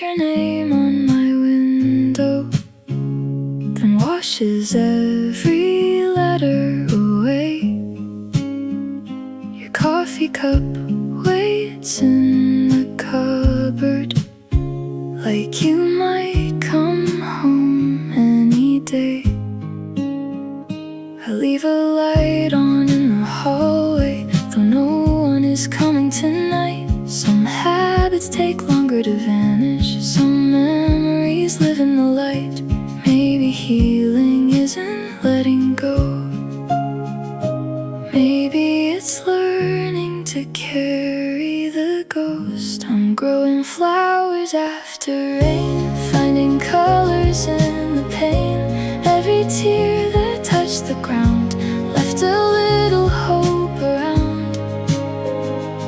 your name on my window, then washes every letter away. Your coffee cup waits in the cupboard, like you might come home any day. I leave a light on in the hallway, though no one is coming tonight. Some habits take longer to vanish, some memories live in the light. Maybe healing isn't letting go, maybe it's learning to carry the ghost. I'm growing flowers after rain, finding colors in the pain. Every tear that touched the ground left a little hope around.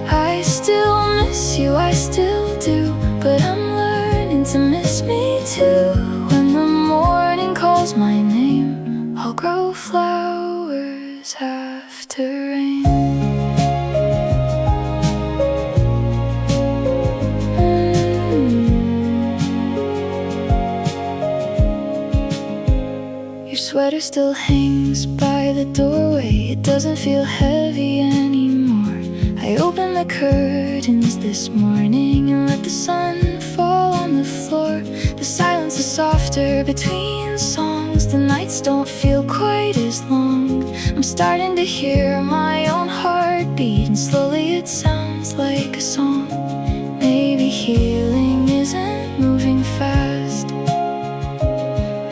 I still miss you, I still do, but I'm learning to miss me too. When the morning calls my name, I'll grow flowers after rain. Your sweater still hangs by the doorway, it doesn't feel heavy anymore. I opened the curtains this morning and let the sun fall on the floor. The silence is softer between songs, the nights don't feel quite as long. I'm starting to hear my own heartbeat, and slowly it sounds like a song. Maybe healing isn't moving fast,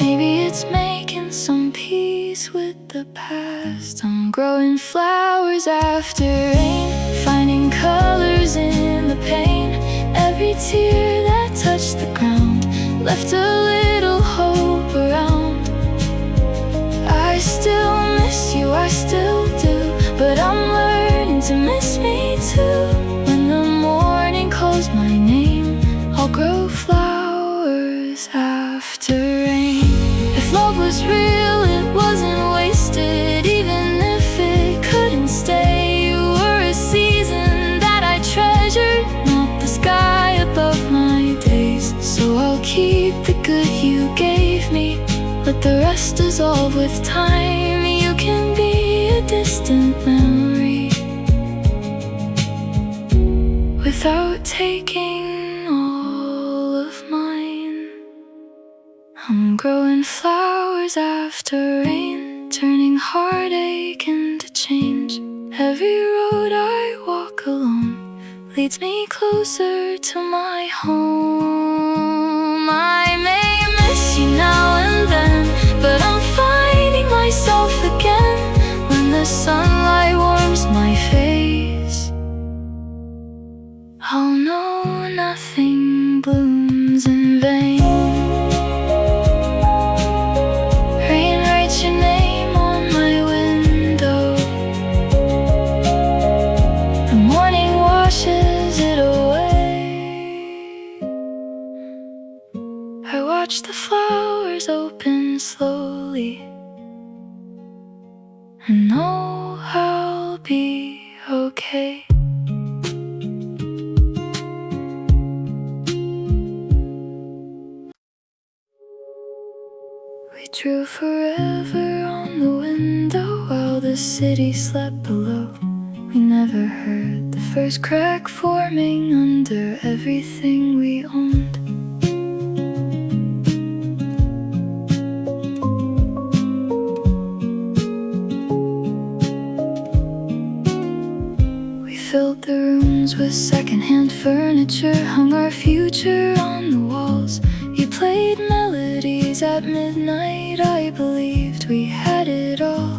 maybe it's making some peace with the past. I'm growing flowers after rain, finding colors in the pain. Every tear that touched the ground left a little hope around. I still miss you, I still do, but I'm learning to miss me too. When the morning calls my name, I'll grow flowers after rain. If love was real, it wasn't wasted, even if it couldn't stay. You were a season that I treasured, not the sky above my days. So I'll keep the good you gave me, let the rest dissolve with time. You can be a distant memory without taking all of mine. I'm growing flowers after rain, turning heartache into change. Every road I walk alone leads me closer to my home. I may miss you now and then, but I'm finding myself again. When the sunlight warms my face, I'll know nothing blooms in vain. Rain writes your name on my window, the morning washes it away. I watch the flowers open slowly, and know I'll be okay. We drew forever on the window while the city slept below. We never heard the first crack forming under everything we owned. We filled the rooms with secondhand furniture, hung our future on the walls. You played melodies at midnight, I believed we had it all.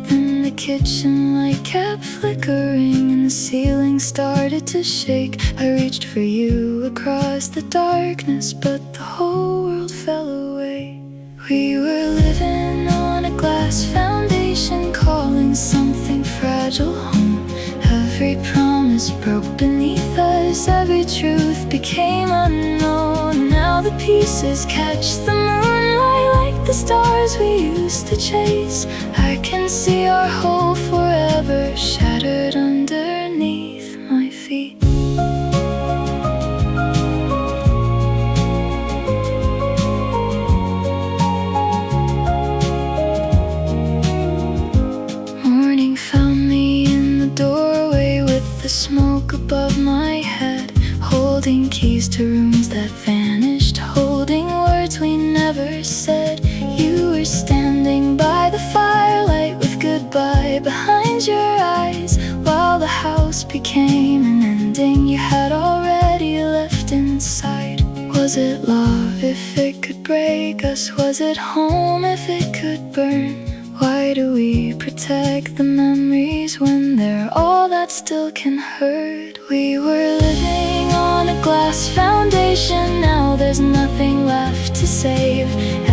Then the kitchen light kept flickering and the ceiling started to shake. I reached for you across the darkness, but the whole world fell away. We were living on a glass foundation, calling something fragile home. Every promise broke beneath us, every truth became unknown. Now the pieces catch the moonlight like the stars we used to chase. I can see our whole forever shattered underneath my feet. it love if it could break us? Was it home if it could burn? Why do we protect the memories when they're all that still can hurt? We were living on a glass foundation, now there's nothing left to save.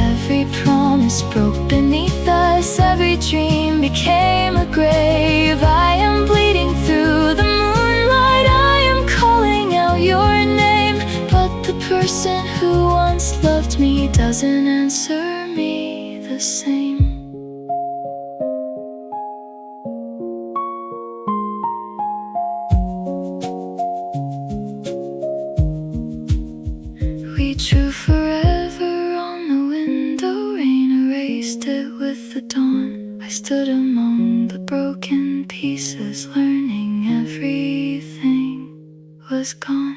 Every promise broke beneath us, every dream became a grave. I am bleeding through the moonlight, I am calling out your name, but the person who once loved me doesn't answer me the same. We drew forever on the window, rain erased it with the dawn. I stood among the broken pieces, learning everything was gone.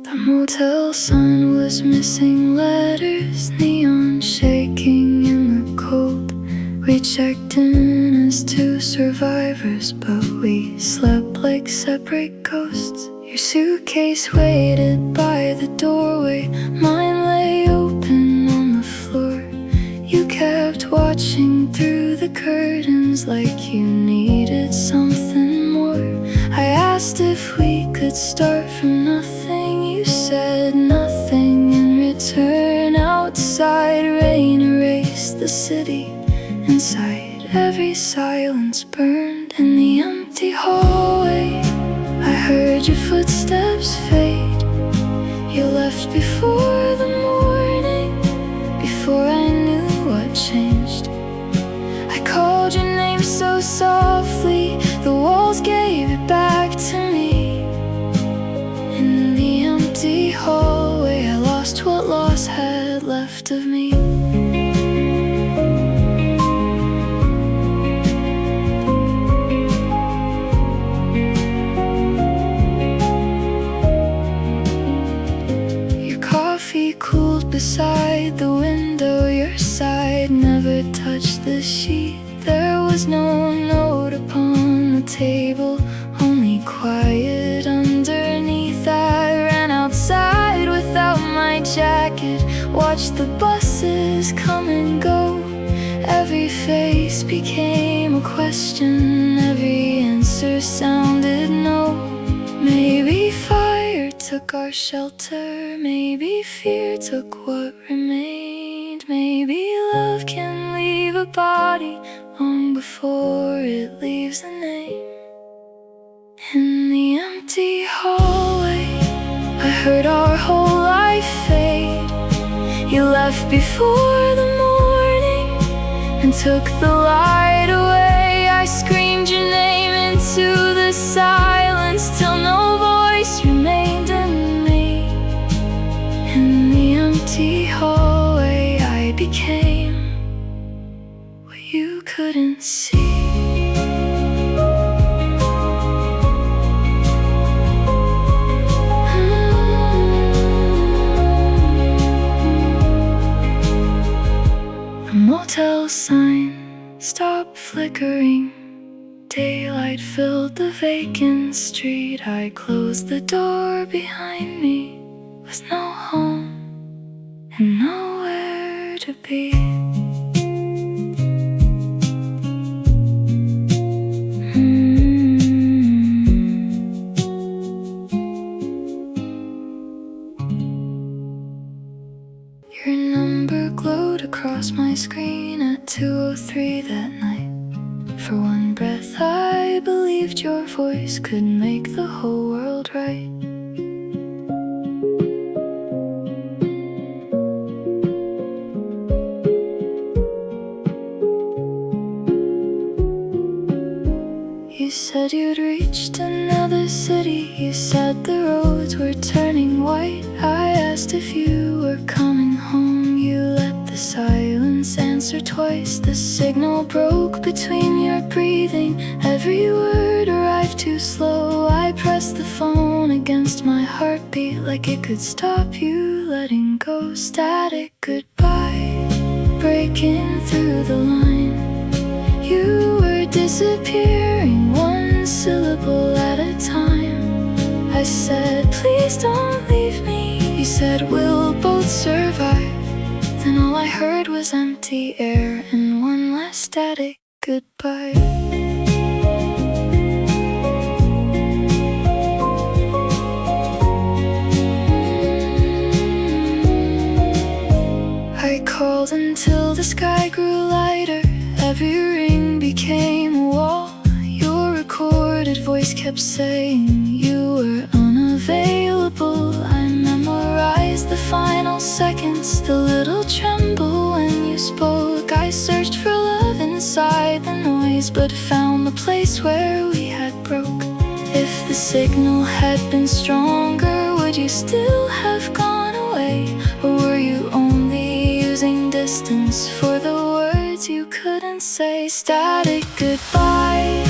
The motel sign was missing letters, neon shaking in the cold. We checked in as two survivors, but we slept like separate ghosts. Your suitcase waited by the doorway, mine lay open on the floor. You kept watching through the curtains like you needed something more. I asked if we could start from nothing, you said nothing in return. Outside, rain erased the city. Inside, every silence burned. In the empty hallway, I heard your footsteps fade. You left before the morning, before I knew what changed. I called your name so softly, the walls gave it back to me. In the empty hallway, I lost what loss had left of me. Your coffee cooled beside the window, your side never touched the sheet. There was no note upon the table, only quiet underneath. I ran outside without my jacket, watched the buses come and go. Every face became a question, every answer sounded no. Maybe fire took our shelter, maybe fear took what remained. Maybe love can leave a body long before it leaves a name. In the empty hallway, I heard our whole life fade. You left before the morning and took the light away. I screamed your name into the silence till no voice remained in me. In the empty hallway, I became what you couldn't see. The motel sign stopped flickering. Daylight filled the vacant street. I closed the door behind me, with no home and nowhere to be. Your number glowed across my screen at 2:03 that night. For one breath I believed your voice could make the whole world right. You said you'd reached another city. You said the roads were turning white. I asked if you were coming home. You let the silence once or twice. The signal broke between your breathing. Every word arrived too slow. I pressed the phone against my heartbeat, like it could stop you letting go. Static goodbye, breaking through the line. You were disappearing, one syllable at a time. I said, please don't leave me. You said, we'll both survive. Then all I heard was empty air and one last static goodbye. I called until the sky grew lighter. Every ring became a wall. Your recorded voice kept saying you were unavailable. I memorized the final seconds, the little tremble when you spoke. I searched for love inside the noise, but found the place where we had broke. If the signal had been stronger, would you still have gone away? Or were you only using distance for the words you couldn't say? Static goodbye,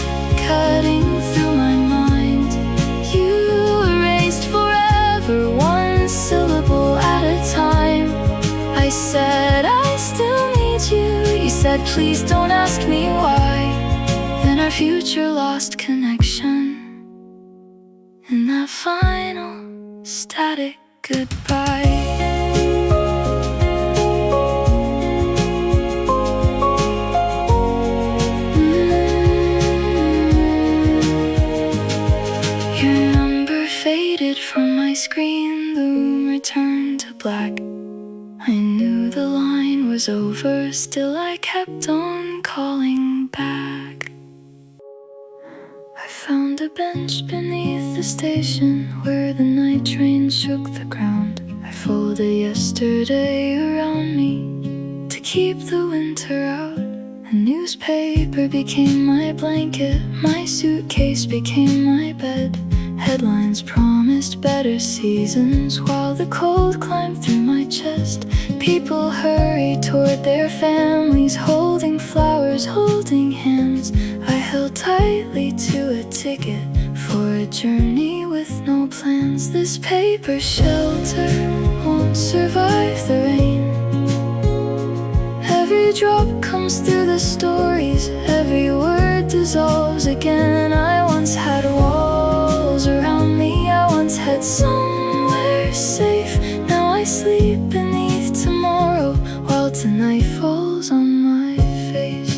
cutting through my mind. You erased forever, one syllable at a time. I said, I still need you. You said, please don't ask me why. Then our future lost connection in that final static goodbye. Faded from my screen, the room returned to black. I knew the line was over, still I kept on calling back. I found a bench beneath the station where the night train shook the ground. I folded yesterday around me to keep the winter out. A newspaper became my blanket, my suitcase became my bed. Headlines promised better seasons while the cold climbed through my chest. People hurried toward their families, holding flowers, holding hands. I held tightly to a ticket for a journey with no plans. This paper shelter won't survive the rain. Every drop comes through the stories, every word dissolves again. I once had walls around me, I once had somewhere safe. Now I sleep beneath tomorrow while tonight falls on my face.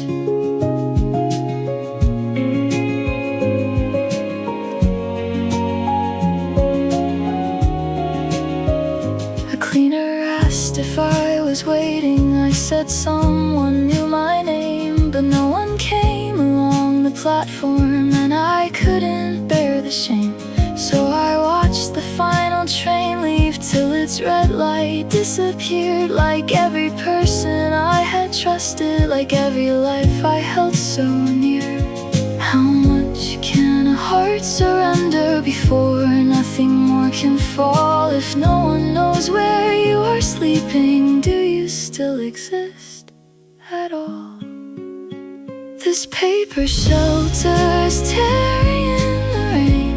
A cleaner asked if I was waiting. I said someone knew my name, but no one came along the platform, and I couldn't bear the shame. So I watched the final train leave till its red light disappeared. Like every person I had trusted, like every life I held so near. How much can a heart surrender before nothing more can fall? If no one knows where you are sleeping, do you still exist at all? This paper shelter's tearing in the rain.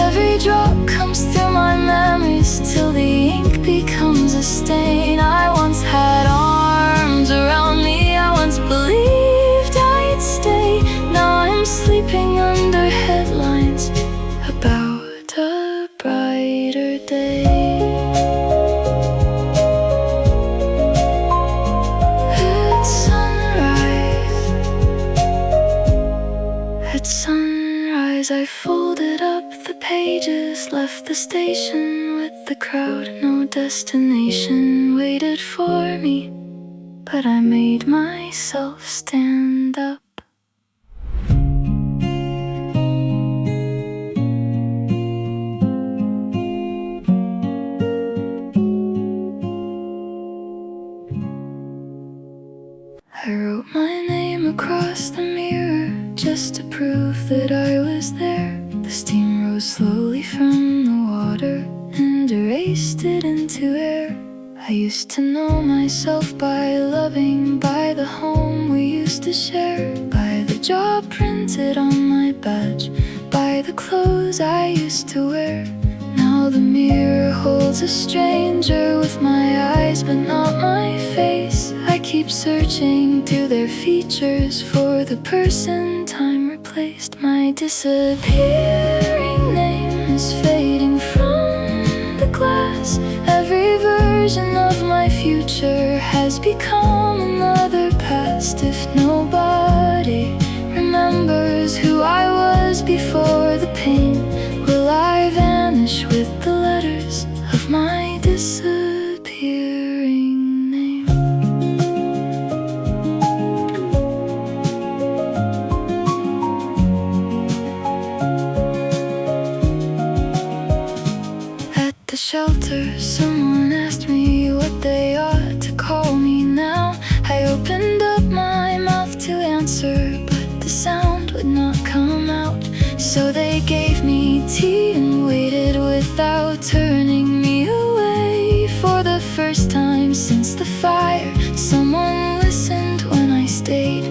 Every drop comes through my memories till the ink becomes a stain. I once had arms around me, I once believed I'd stay. Now I'm sleeping under headlines about a brighter day. At sunrise I folded up the pages, left the station with the crowd. No destination waited for me, but I made myself stand up. I wrote my name across the mirror just to prove that I was there. The steam rose slowly from the water and erased it into air. I used to know myself by loving, by the home we used to share, by the job printed on my badge, by the clothes I used to wear. Now the mirror holds a stranger with my eyes but not my face. I keep searching through their features for the person time replaced. My disappearing name is fading from the glass. Every version of my future has become another past. If nobody remembers who I was before the pain, will I vanish with the letters of my disappearing name? At the shelter, someone asked me what they ought to call me now. I opened up my mouth to answer, but the sound would not come out. So they gave me tea and waited without turning me away. For the first time since the fire, someone listened when I stayed.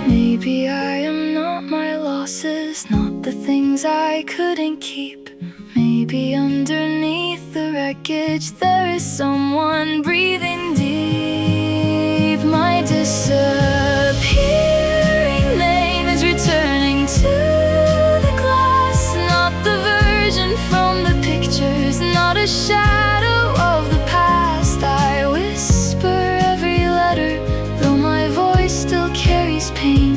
Maybe I am not my losses, not the things I couldn't keep. Maybe underneath the wreckage there is someone breathing deep. My disappearing name is returning to the glass, not the version from the pictures, not a shadow of the past. I whisper every letter, though my voice still carries pain.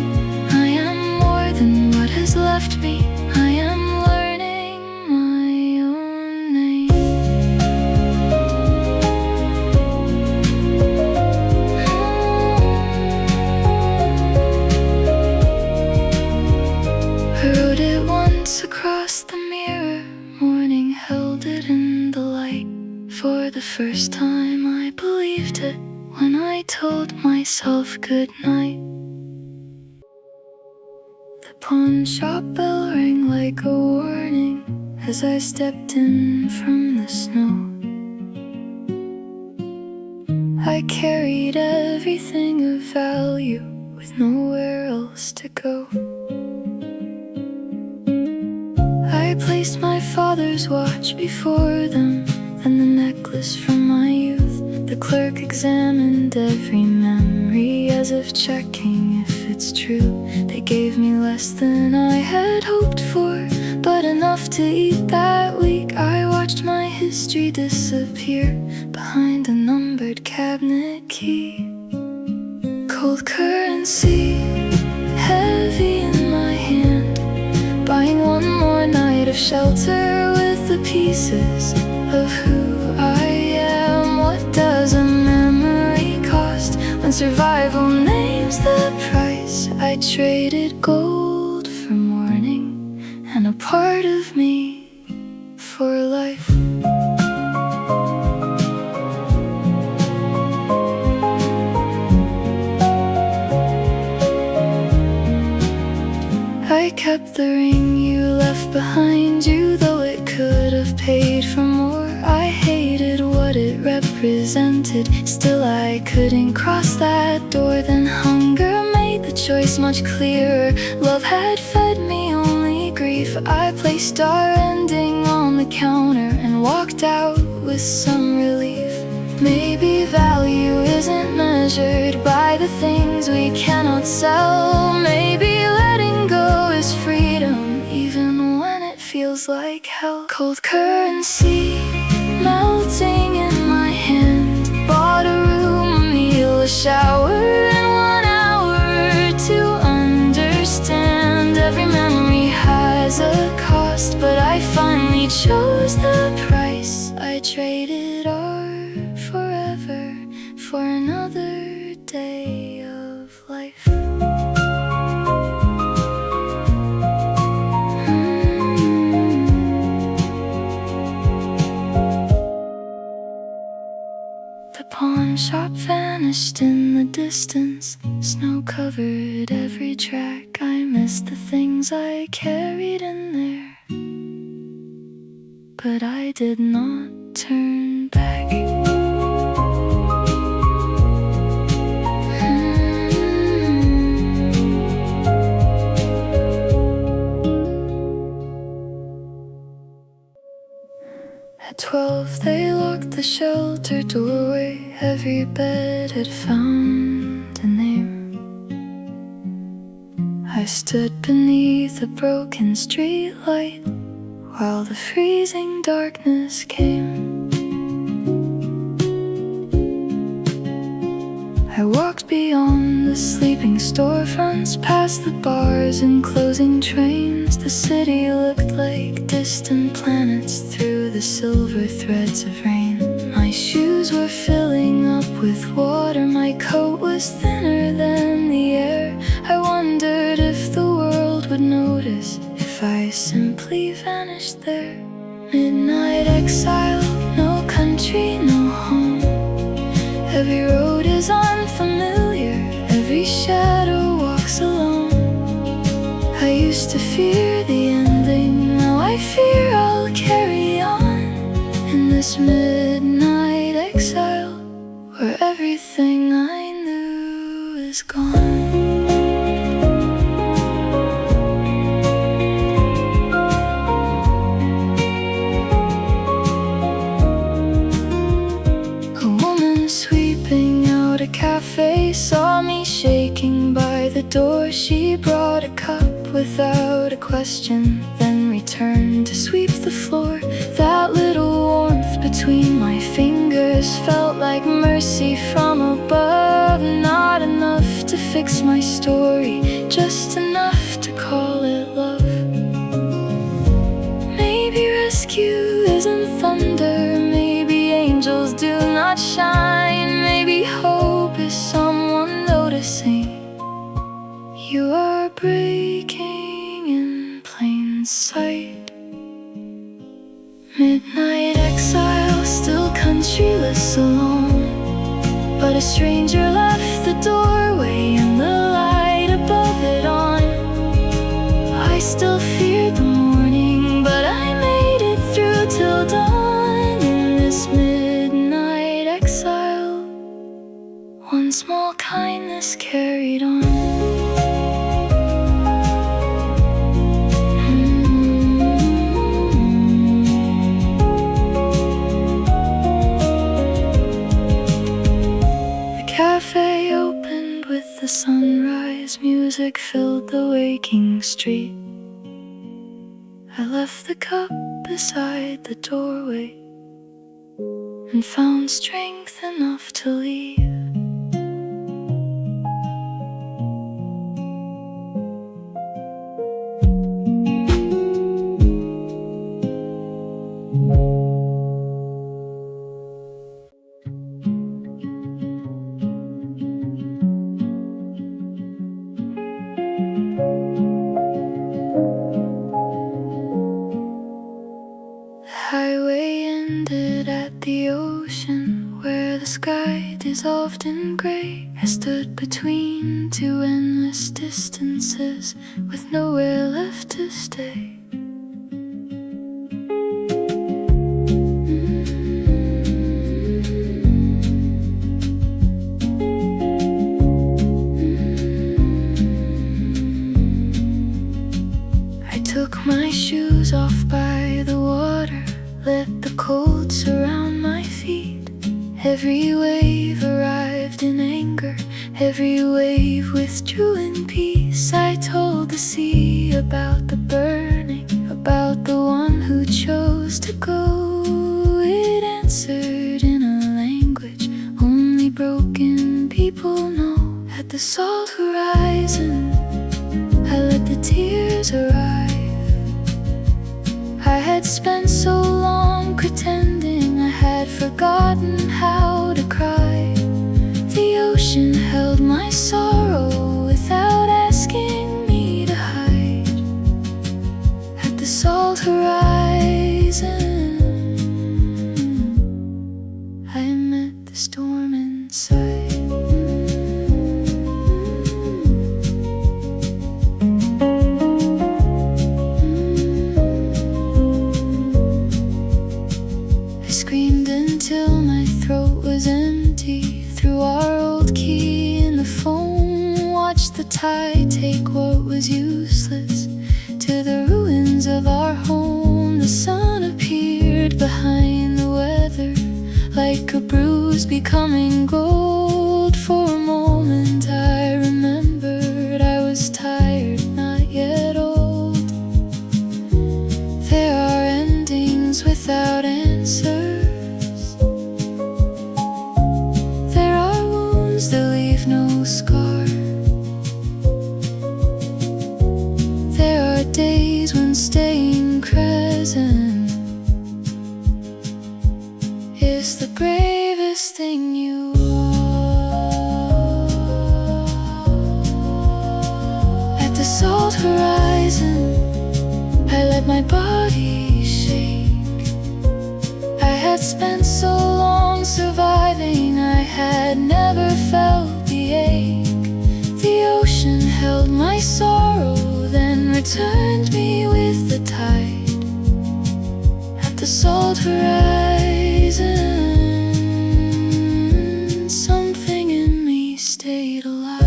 I am more than what has left me. I am learning my own name. I wrote it once across the mirror. Morning held it in the light. For the first time I believed it when I told myself good night. The pawn shop bell rang like a warning as I stepped in from the snow. I carried everything of value with nowhere else to go. I placed my father's watch before them, then the necklace from my youth. The clerk examined every memory as if checking if it's true. They gave me less than I had hoped for, but enough to eat that week. I watched my history disappear behind a numbered cabinet key. Cold currency, heavy in my hand, buying one more night of shelter with the pieces of who I am. What does a memory cost when survival names the price? I traded gold for mourning and a part of me for life. I kept the ring you left behind you, though it could have paid for more. I hated what it represented, still I couldn't cross that door. Then hunger made the choice much clearer. Love had fed me only grief. I placed our ending on the counter and walked out with some relief. Maybe value isn't measured by the things we cannot sell. Maybe letting go is freedom, even when it feels like hell. Cold currency melting in my hand, bought a room, a meal, a shower, and 1 hour to understand. Every memory has a cost, but I finally chose the price. I traded our forever for another day of life. The pawn shop vanished in the distance. Snow covered every track. I missed the things I carried in there, but I did not turn back. sheltered doorway, every bed had found a name. I stood beneath a broken streetlight while the freezing darkness came. I walked beyond the sleeping storefronts, past the bars and closing trains. The city looked like distant planets through the silver threads of rain. My shoes were filling up with water, my coat was thinner than the air. I wondered if the world would notice if I simply vanished there. Midnight exile, no country, no home. Every road is unfamiliar, every shadow walks alone. I used to fear the ending, now I fear I'll carry on in this midnight exile, where everything I knew is gone. A cafe saw me shaking by the door. She brought a cup without a question, then returned to sweep the floor. That little warmth between my fingers felt like mercy from above. Not enough to fix my story, just enough to call it love. Maybe rescue isn't thunder, maybe angels do not shine, maybe hope is someone noticing you are breaking in plain sight. Midnight exile, still countryless, alone, but a stranger left the doorway and the light above it on. I still feared the morning, but I made it through till dawn. In this midnight exile, one small kindness carried on. The cafe opened with the sunrise, music filled the waking street. I left the cup beside the doorway and found strength enough to leave. The highway ended at the ocean, where the sky dissolved in gray. I stood between two endless distances, with nowhere left to stay. I took my shoes off by the water, let the cold surround my feet. Every wave arrived in anger, every wave withdrew in peace. I told the sea about the burning, about the one who chose to go. It answered in a language only broken people know. At the salt horizon, I let the tears arrive. I had spent so long pretending I had forgotten how to cry. The ocean held my sorrow without asking me to hide. At the salt horizon, I met the storm inside. I screamed until my throat was empty, threw our old key in the foam, watched the tide take what was useless to the ruins of our home. The sun appeared behind the weather like a bruise was becoming gold. For a moment I remembered I was tired, not yet old. There are endings without answers. There are wounds that leave no scar. There are days when staying present is the bravest thing you are. At the salt horizon, I let my body shake. I had spent so long surviving, I had never felt the ache. The ocean held my sorrow, then returned me with the tide. At the salt horizon, something in me stayed alive.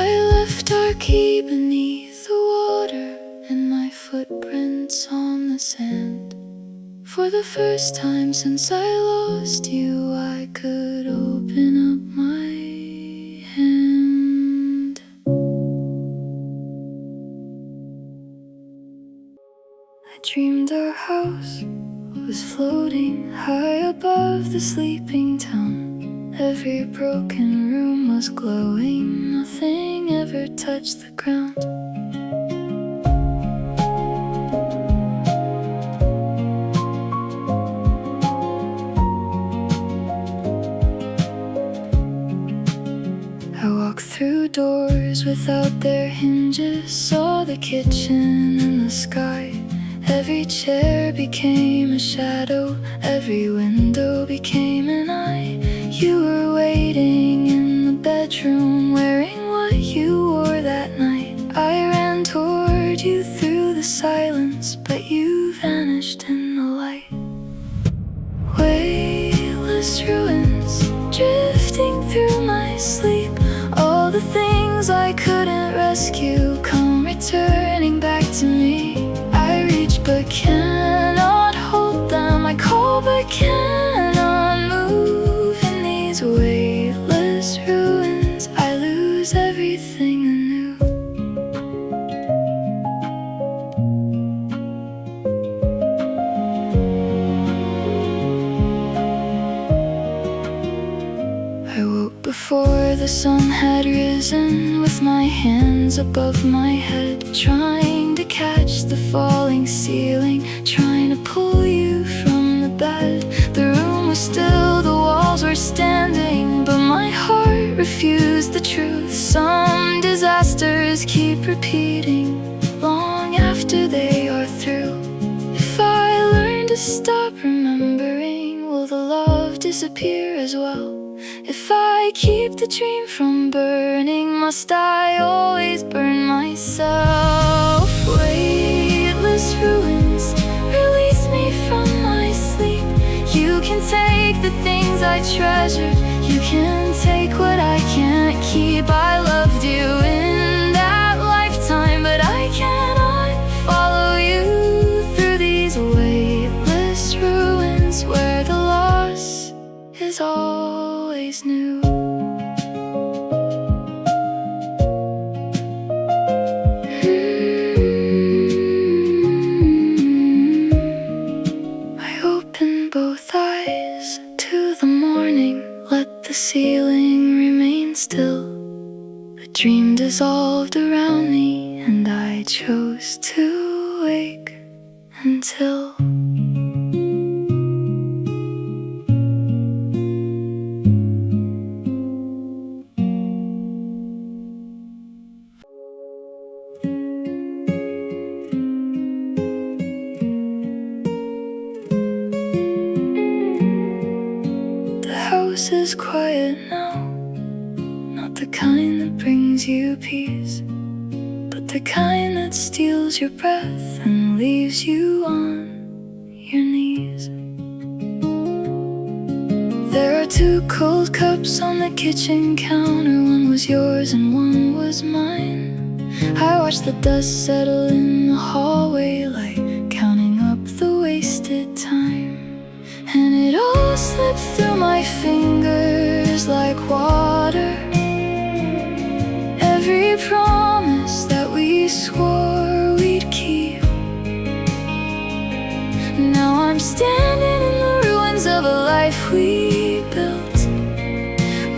I left our key beneath the water and my footprints on the sand. For the first time since I lost you, I could open up my hand. I dreamed our house was floating high above the sleeping town. Every broken room was glowing, nothing ever touched the ground. I walked through doors without their hinges, saw the kitchen and the sky. Every chair became a shadow, every window became an eye. You were waiting in the bedroom, wearing what you wore that night. I ran toward you through the silence, but you vanished in the light. Weightless ruins drifting through my sleep. All the things I couldn't rescue come returning back to me. I reach but cannot hold them, I call but cannot move. In these weightless ruins, I lose everything anew. I woke before the sun had risen, with my hands above my head, trying to catch the falling ceiling, trying to pull you from the bed. The room was still, the walls were standing, but my heart refused the truth. Some disasters keep repeating long after they are through. If I learn to stop remembering, will the love disappear as well? If I keep the dream from burning, must I always burn myself? Weightless ruins, release me from my sleep. You can take the things I treasure, you can take what I can't keep. I loved you in that lifetime, but I cannot follow you through these weightless ruins, where the loss is always new. I open both eyes to the morning, let the ceiling remain still. The dream dissolved around me, and I chose to wake until house is quiet now, not the kind that brings you peace, but the kind that steals your breath and leaves you on your knees. There are two cold cups on the kitchen counter. One was yours and one was mine. I watched the dust settle in the hallway, like counting up the wasted time. And it all slipped through my fingers like water. Every promise that we swore we'd keep. Now I'm standing in the ruins of a life we built,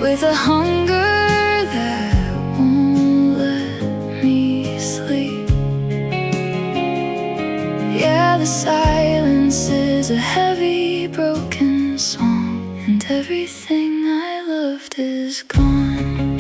with a hunger that won't let me sleep. Yeah, the silence is a heavy, broken song, and everything I loved is gone.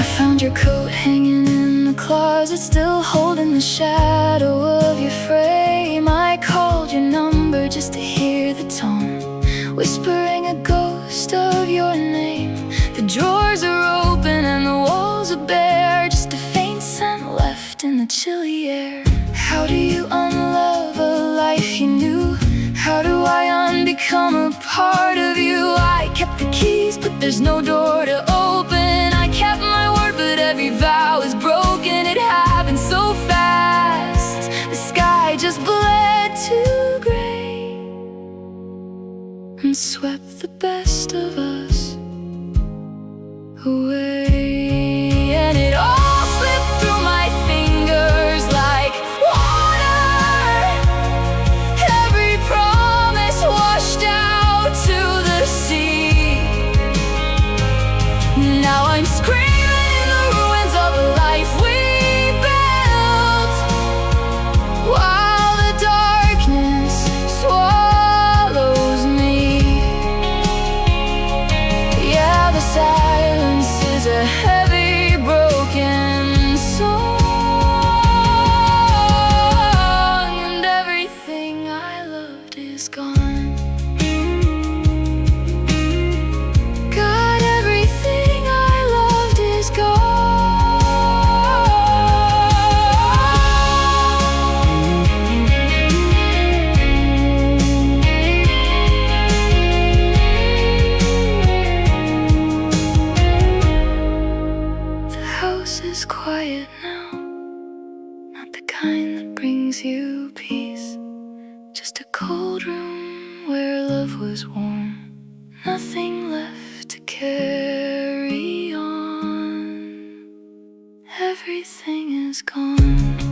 I found your coat hanging in the closet, still holding the shadow of your frame. I called your number just to hear the tone, whispering a ghost of your name. The drawers are open and the walls are bare, just a faint scent left in the chilly air. How do you unlove a life you knew? How do I unbecome a part of you? I kept the keys, but there's no door to open. I kept my word, but every vow is broken. It happened so fast, the sky just bled to gray and swept the best of us away. And it all slipped through my fingers like water. Every promise washed out to the sea. Now I'm screaming in the ruins of a life we built, while the darkness swallows me. Yeah, the silence is a heavy, broken song, and everything I loved is gone. God, everything I loved is gone. The house is quiet now, not the kind that brings you peace. Just a cold room where love was warm, nothing left to carry on. Everything is gone.